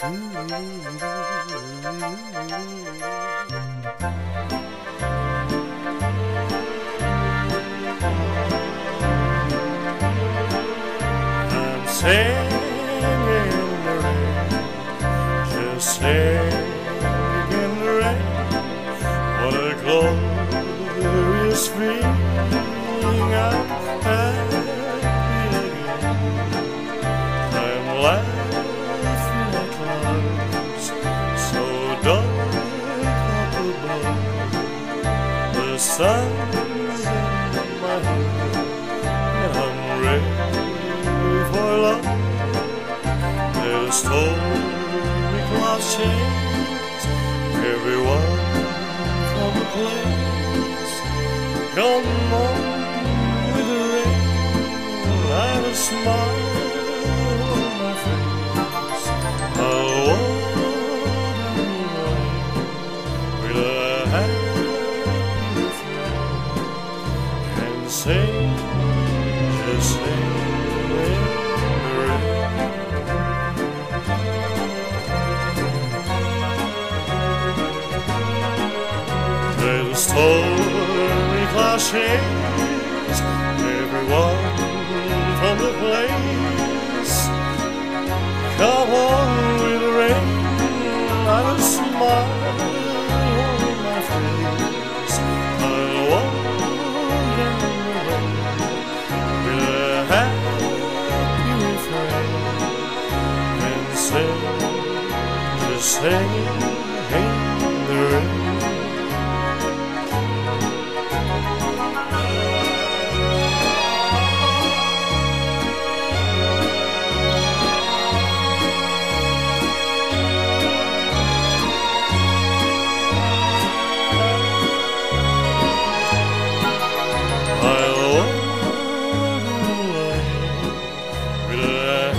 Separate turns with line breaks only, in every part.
I'm singing in the rain, just singing in the rain. What a glorious feeling! I'm happy again. I'm laughing at clouds so dark up above. The sun's in my head and I'm ready for love. There's stormy clouds change everyone from the place. Come on with the rain and a smile on my face. I'll walk away with a happy refrain and sing, just sing in the rain. There's a stormy cloud change everyone from the place. Come on with the rain and a smile on my face. I'll walk in the rain with a happy refrain and sing, just sing in the rain.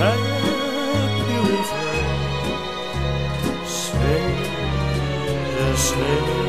Happy refrain, sing, sing.